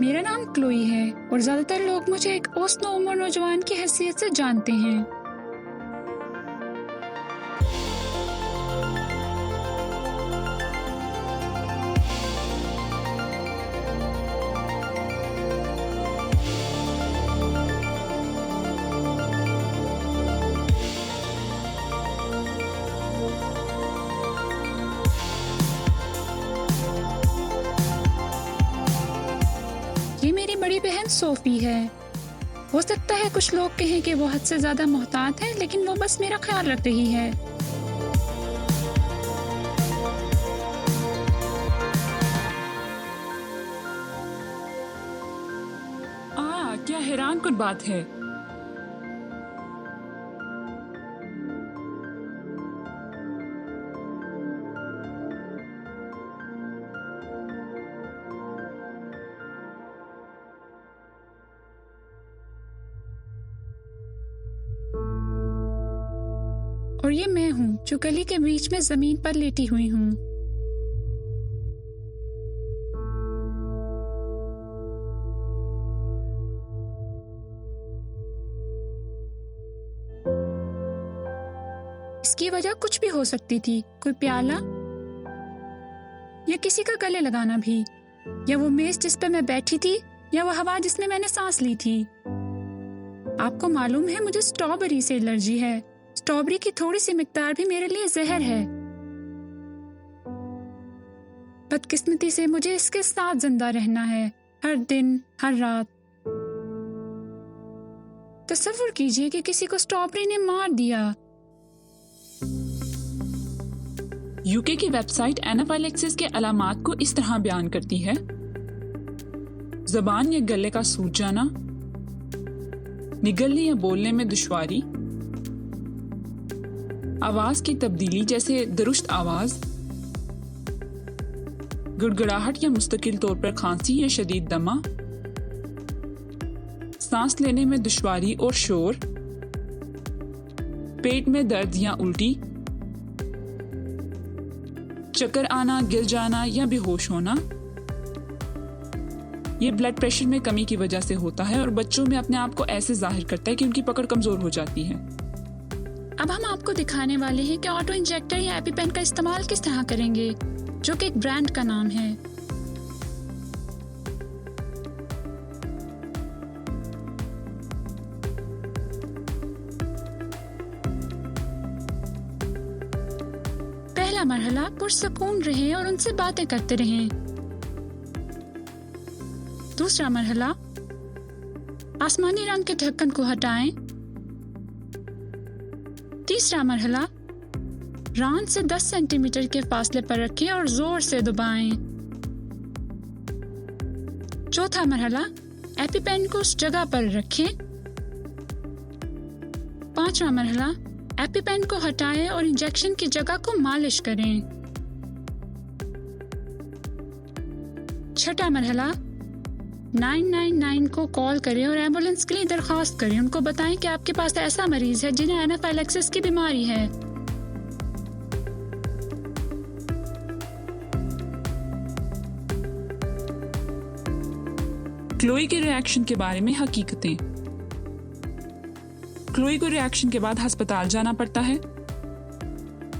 मेरा नाम क्लोई है और ज्यादातर लोग मुझे एक औसत उम्र नौजवान की हैसियत से जानते हैं। ये मेरी बड़ी बहन सोफी है। हो सकता है कुछ लोग कहें कि वो हद से ज्यादा मोहतात है, लेकिन वो बस मेरा ख्याल रख रही है। क्या हैरान कुन बात है। और ये मैं हूँ जो गली के बीच में जमीन पर लेटी हुई हूँ। इसकी वजह कुछ भी हो सकती थी, कोई प्याला या किसी का गले लगाना भी, या वो मेज जिस पर मैं बैठी थी, या वो हवा जिसमें मैंने सांस ली थी। आपको मालूम है मुझे स्ट्रॉबेरी से एलर्जी है। स्ट्रॉबेरी की थोड़ी सी मिकदार भी मेरे लिए जहर है। बदकिस्मती से मुझे इसके साथ जिंदा रहना है, हर दिन हर रात। तसव्वुर कीजिए कि किसी को स्ट्रॉबेरी ने मार दिया। यूके की वेबसाइट एनाफाइलेक्सिस के अलामात को इस तरह बयान करती है: ज़बान या गले का सूज जाना, निगलने या बोलने में दुश्वारी, आवाज की तब्दीली जैसे दुरुस्त आवाज, गुड़गुड़ाहट या मुस्तकिल तौर पर खांसी या शदीद दमा, सांस लेने में दुश्वारी और शोर, पेट में दर्द या उल्टी, चक्कर आना, गिर जाना या बेहोश होना। ये ब्लड प्रेशर में कमी की वजह से होता है और बच्चों में अपने आप को ऐसे जाहिर करता है कि उनकी पकड़ कमजोर हो जाती है। अब हम आपको दिखाने वाले हैं कि ऑटो इंजेक्टर या एपिपेन का इस्तेमाल किस तरह करेंगे, जो कि एक ब्रांड का नाम है। पहला मरहला, पुरसकून रहें और उनसे बातें करते रहें। दूसरा मरहला, आसमानी रंग के ढक्कन को हटाएं। तीसरा मरहला, रान से 10 सेंटीमीटर के फासले पर रखें और जोर से दबाएं। चौथा मरहला, एपिपेन को उस जगह पर रखें। पांचवा मरहला, एपिपेन को हटाएं और इंजेक्शन की जगह को मालिश करें। छठा मरहला, 999 को कॉल करें और एम्बुलेंस के लिए दरखास्त करें। उनको बताएं कि आपके पास ऐसा मरीज है जिन्हें एनाफाइलेक्सिस की बीमारी है। क्लोई के रिएक्शन के बारे में हकीकतें। क्लोई को रिएक्शन के बाद अस्पताल जाना पड़ता है।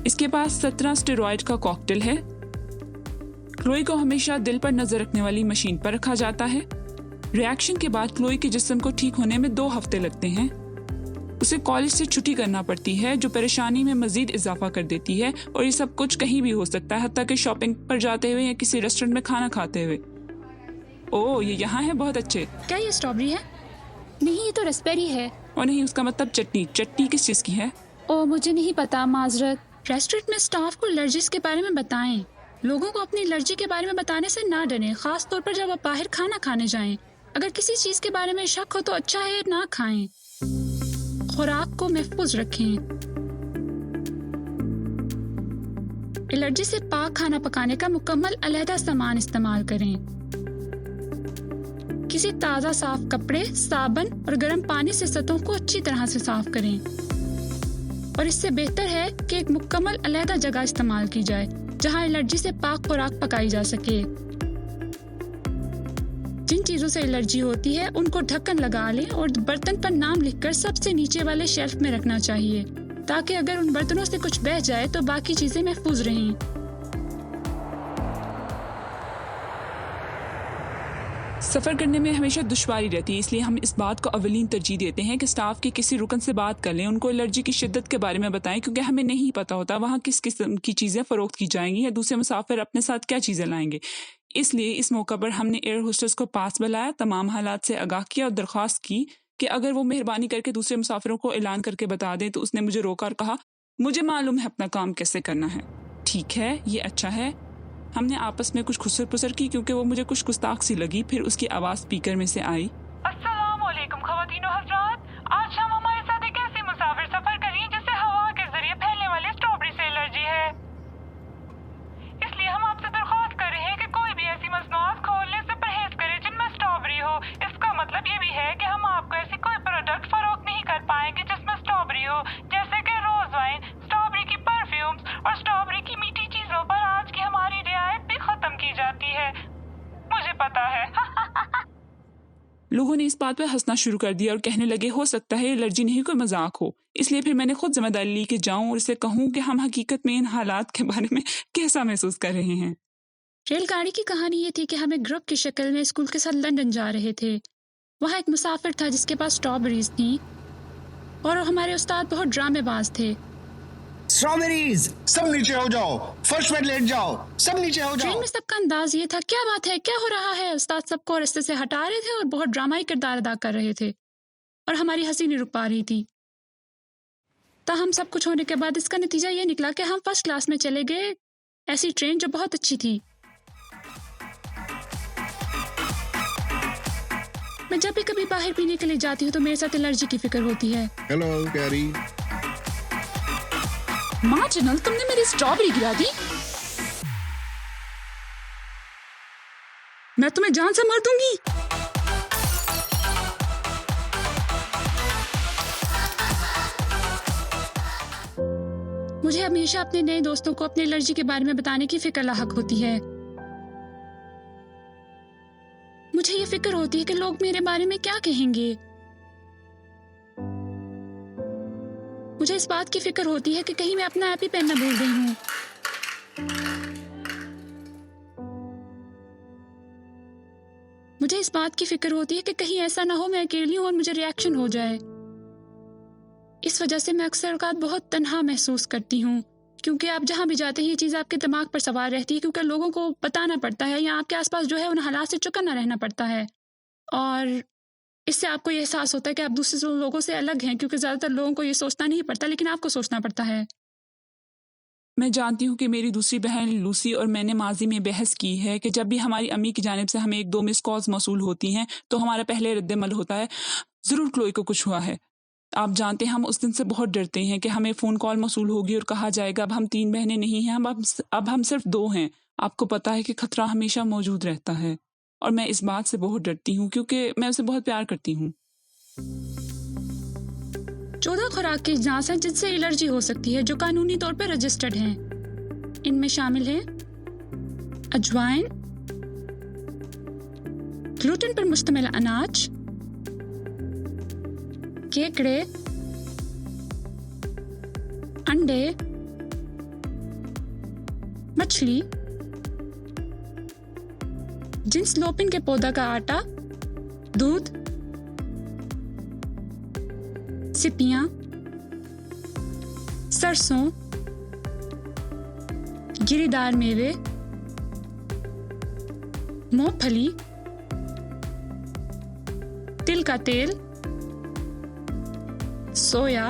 इसके पास 17 स्टेरॉइड का कॉकटेल है। क्लोई को हमेशा दिल पर नजर रखने वाली मशीन पर रखा जाता है। रिएक्शन के बाद क्लोई के जिस्म को ठीक होने में 2 हफ्ते लगते हैं। उसे कॉलेज से छुट्टी करना पड़ती है, जो परेशानी में मजीद इजाफा कर देती है। और ये सब कुछ कहीं भी हो सकता है, हत्ता कि शॉपिंग पर जाते हुए या किसी रेस्टोरेंट में खाना खाते हुए। ओह, ये यहाँ है, बहुत अच्छे। क्या ये स्ट्रॉबेरी है? नहीं, ये तो रास्पबेरी है। और नहीं, उसका मतलब चटनी। चटनी किस चीज की है? ओह, मुझे नहीं पता, माजरत। रेस्टोरेंट में स्टाफ को एलर्जीज के बारे में बताएं। लोगों को अपनी एलर्जी के बारे में बताने से ना डरें, खास तौर पर जब आप बाहर खाना खाने जाएं। अगर किसी चीज के बारे में शक हो तो अच्छा है ना खाएं। खुराक को महफूज रखें। एलर्जी से पाक खाना पकाने का मुकम्मल अलहदा सामान इस्तेमाल करें। किसी ताज़ा साफ कपड़े, साबुन और गर्म पानी से सतहों को अच्छी तरह से साफ करें। और इससे बेहतर है कि एक मुकम्मल अलहदा जगह इस्तेमाल की जाए जहां एलर्जी से पाक खुराक पकाई जा सके। जिन चीज़ों से एलर्जी होती है उनको ढक्कन लगा लें और बर्तन पर नाम लिखकर सबसे नीचे वाले शेल्फ में रखना चाहिए, ताकि अगर उन बर्तनों से कुछ बह जाए तो बाकी चीज़ें महफूज रहें। सफ़र करने में हमेशा दुश्वारी रहती है, इसलिए हम इस बात को अवलीन तरजीह देते हैं कि स्टाफ के किसी रुकन से बात कर लें, उनको एलर्जी की शिद्दत के बारे में बताएं, क्योंकि हमें नहीं पता होता वहाँ किस किस्म की चीज़ें फ़रोख्त की जाएंगी या दूसरे मुसाफिर अपने साथ क्या चीज़ें लाएंगे। इसलिए इस मौका पर हमने एयर होस्टेस को पास बुलाया, तमाम हालात से आगाह किया और दरख्वास्त की कि अगर वो मेहरबानी करके दूसरे मुसाफिरों को ऐलान करके बता दें। तो उसने मुझे रोका और कहा, मुझे मालूम है अपना काम कैसे करना है। ठीक है, ये अच्छा है। हमने आपस में कुछ खुसर पुसर की क्योंकि वो मुझे कुछ गुस्ताख सी लगी। फिर उसकी आवाज़ स्पीकर में से आई, अस्सलाम वालेकुम ख़वातीन और हज़रात, आज शाम हमारे साथ एक ऐसी मुसाफिर सफर कर रही है जिसे हवा के जरिए फैलने वाले स्ट्रॉबेरी से एलर्जी है। इसलिए हम आपसे दरख्वास्त कर रहे हैं कि कोई भी ऐसी मसनूआत खोलने से परहेज करे जिनमें स्ट्रॉबेरी हो। इसका मतलब ये भी है कि हम आपको ऐसी कोई प्रोडक्ट फरोख्त नहीं कर पाएंगे जिसमें स्ट्रॉबेरी हो, जैसे कि रोज वाइन, स्ट्रॉबेरी की परफ्यूम्स और स्ट्रॉबेरी की मीठी चीजों पर आज की हमारी रियायत भी खत्म की जाती है। मुझे पता है। लोगों ने इस बात पर हंसना शुरू कर दिया और कहने लगे, हो सकता है एलर्जी नहीं कोई मजाक हो। इसलिए फिर मैंने खुद जिम्मेदारी ली कि जाऊं और इसे कहूं कि हम हकीकत में इन हालात के बारे में कैसा महसूस कर रहे हैं। रेलगाड़ी की कहानी ये थी कि हम एक ग्रुप की शक्ल में स्कूल के साथ लंदन जा रहे थे। वहाँ एक मुसाफिर था जिसके पास स्ट्रॉबेरीज थी और हमारे उस्ताद बहुत ड्रामेबाज थे। स्ट्रॉबेरीज, सब नीचे हो जाओ, फर्श पर लेट जाओ, सब नीचे हो ट्रेन जाओ। में सबका अंदाज ये था, क्या बात है, क्या हो रहा है। उस्ताद सबको रास्ते से हटा रहे थे और बहुत ड्रामाई किरदार अदा कर रहे थे और हमारी हंसी नहीं रुक पा रही थी। ताहम सब कुछ होने के बाद इसका नतीजा ये निकला कि हम फर्स्ट क्लास में चले गए, ऐसी ट्रेन जो बहुत अच्छी थी। मैं जब भी कभी बाहर पीने के लिए जाती हूँ तो मेरे साथ एलर्जी की फिक्र होती है। Hello carry. माँ जनल, तुमने मेरी स्ट्रॉबेरी गिरा दी। मैं तुम्हें जान से मार दूंगी। मुझे हमेशा अपने नए दोस्तों को अपनी एलर्जी के बारे में बताने की फिक्र लाहक होती है। मुझे ये फिक्र होती है कि लोग मेरे बारे में क्या कहेंगे। मुझे इस बात की फिक्र होती है कि कहीं मैं अपना ऐप ही पहनना भूल गई हूँ। मुझे इस बात की फिक्र होती है कि कहीं ऐसा ना हो मैं अकेली हूँ और मुझे रिएक्शन हो जाए। इस वजह से मैं अक्सर औकात बहुत तन्हा महसूस करती हूँ, क्योंकि आप जहाँ भी जाते हैं ये चीज़ आपके दिमाग पर सवार रहती है, क्योंकि लोगों को बताना पड़ता है या आपके आसपास जो है उन हालात से चौकन्ना रहना पड़ता है। और इससे आपको ये एहसास होता है कि आप दूसरे लोगों से अलग हैं, क्योंकि ज़्यादातर लोगों को ये सोचना नहीं पड़ता लेकिन आपको सोचना पड़ता है। मैं जानती हूँ कि मेरी दूसरी बहन लूसी और मैंने माजी में बहस की है कि जब भी हमारी अम्मी की जानिब से हमें 1-2 मिस कॉल्स मौसूल होती हैं तो हमारा पहले रद्दमल होता है, ज़रूर क्लोई को कुछ हुआ है। आप जानते हैं हम उस दिन से बहुत डरते हैं कि हमें फ़ोन कॉल मौसूल होगी और कहा जाएगा अब हम 3 बहनें नहीं हैं, अब हम सिर्फ 2 हैं। आपको पता है कि खतरा हमेशा मौजूद रहता है और मैं इस बात से बहुत डरती हूँ क्योंकि मैं उसे बहुत प्यार करती हूँ। 14 खुराक की अजनास हैं जिनसे एलर्जी हो सकती है, जो कानूनी तौर पर रजिस्टर्ड हैं। इनमें शामिल हैं अजवाइन, ग्लूटेन पर मुश्तमिल अनाज, केकड़े, अंडे, मछली, जिन्स लोपिन के पौधा का आटा, दूध, सिपियां, सरसों, गिरीदार मेवे, मूंगफली, तिल का तेल, सोया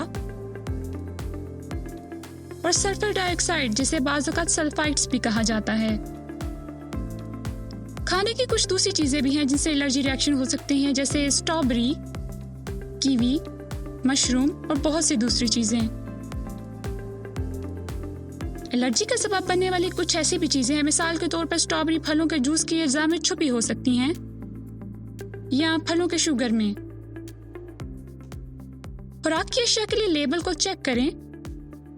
और सल्फर डाइऑक्साइड, जिसे बाज़ औक़ात सल्फाइड्स भी कहा जाता है। खाने की कुछ दूसरी चीजें भी हैं जिनसे एलर्जी रिएक्शन हो सकते हैं, जैसे स्ट्रॉबेरी, कीवी, मशरूम और बहुत सी दूसरी चीजें। एलर्जी का सबब बनने वाली कुछ ऐसी भी चीजें हैं, मिसाल के तौर पर स्ट्रॉबेरी फलों के जूस की अज़ा में छुपी हो सकती हैं या फलों के शुगर में। खुराक की अशिया के लिए लेबल को चेक करें।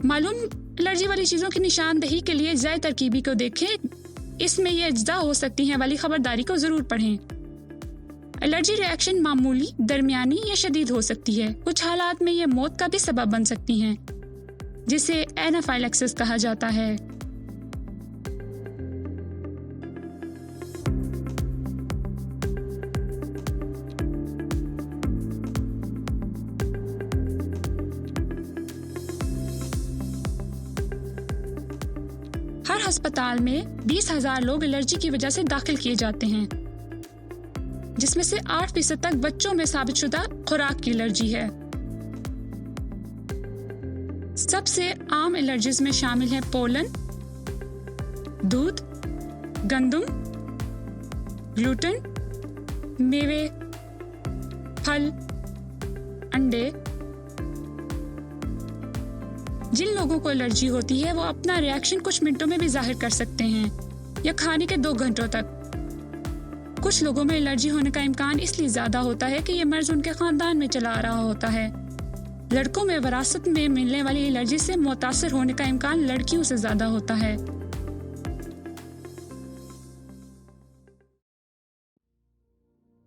मालूम एलर्जी वाली चीजों की निशानदही के लिए ज़ाय तरकीबी को देखें, इसमें ये अज्जा हो सकती हैं वाली खबरदारी को जरूर पढ़ें। एलर्जी रिएक्शन मामूली, दरमियानी या शदीद हो सकती है। कुछ हालात में ये मौत का भी सबब बन सकती हैं, जिसे एनाफाइलैक्सिस कहा जाता है। हर अस्पताल में 20,000 लोग एलर्जी की वजह से दाखिल किए जाते हैं, जिसमें से 8% तक बच्चों में साबितशुदा खुराक की एलर्जी है। सबसे आम एलर्जीज में शामिल है पोलन, दूध, गंदम, ग्लूटेन, मेवे, फल, अंडे। जिन लोगों को एलर्जी होती है वो अपना रिएक्शन कुछ मिनटों में भी जाहिर कर सकते हैं या खाने के 2 घंटों तक। कुछ लोगों में एलर्जी होने का इम्कान इसलिए ज्यादा होता है कि यह मर्ज उनके खानदान में चला आ रहा होता है। लड़कों में विरासत में मिलने वाली एलर्जी से मुतासिर होने का इम्कान लड़कियों से ज्यादा होता है।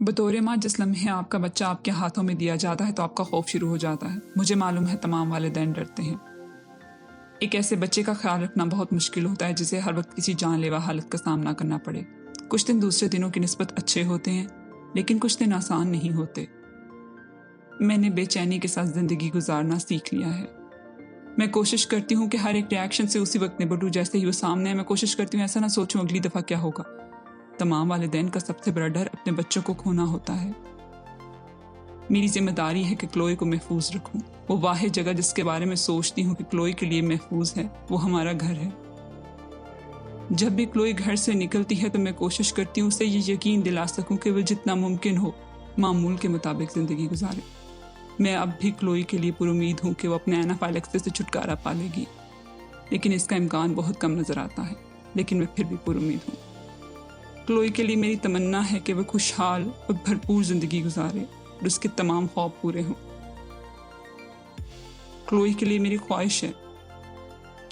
बतौर माँ, जिस लम्हे आपका बच्चा आपके हाथों में दिया जाता है तो आपका खौफ शुरू हो जाता है। मुझे मालूम है तमाम वालिदैन डरते हैं। एक ऐसे बच्चे का ख्याल रखना बहुत मुश्किल होता है जिसे हर वक्त किसी जानलेवा हालत का सामना करना पड़े। कुछ दिन दूसरे दिनों की निस्बत अच्छे होते हैं, लेकिन कुछ दिन आसान नहीं होते। मैंने बेचैनी के साथ जिंदगी गुजारना सीख लिया है। मैं कोशिश करती हूँ कि हर एक रिएक्शन से उसी वक्त निपटूं जैसे ही वो सामने है। मैं कोशिश करती हूँ ऐसा ना सोचूं अगली दफ़ा क्या होगा। तमाम वालिदैन का सबसे बड़ा डर अपने बच्चों को खोना होता है। मेरी जिम्मेदारी है कि क्लोई को महफूज रखूं। वो वाहिद जगह जिसके बारे में सोचती हूँ कि क्लोई के लिए महफूज है, वो हमारा घर है। जब भी क्लोई घर से निकलती है तो मैं कोशिश करती हूँ उसे ये यकीन दिला सकूं कि वह जितना मुमकिन हो मामूल के मुताबिक ज़िंदगी गुजारे। मैं अब भी क्लोई के लिए पुरुमीद हूँ कि वो अपने एनाफाइलैक्सिस से छुटकारा पा लेगी, लेकिन इसका इम्कान बहुत कम नज़र आता है। लेकिन मैं फिर भी पुरुमीद हूँ। क्लोई के लिए मेरी तमन्ना है कि वह खुशहाल और भरपूर ज़िंदगी गुजारे और उसके तमाम ख्वाब पूरे हों। क्लोई के लिए मेरी ख्वाहिश है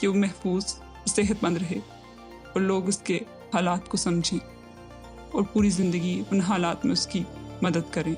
कि वो महफूज, सेहतमंद रहे और लोग उसके हालात को समझें और पूरी ज़िंदगी उन हालात में उसकी मदद करें।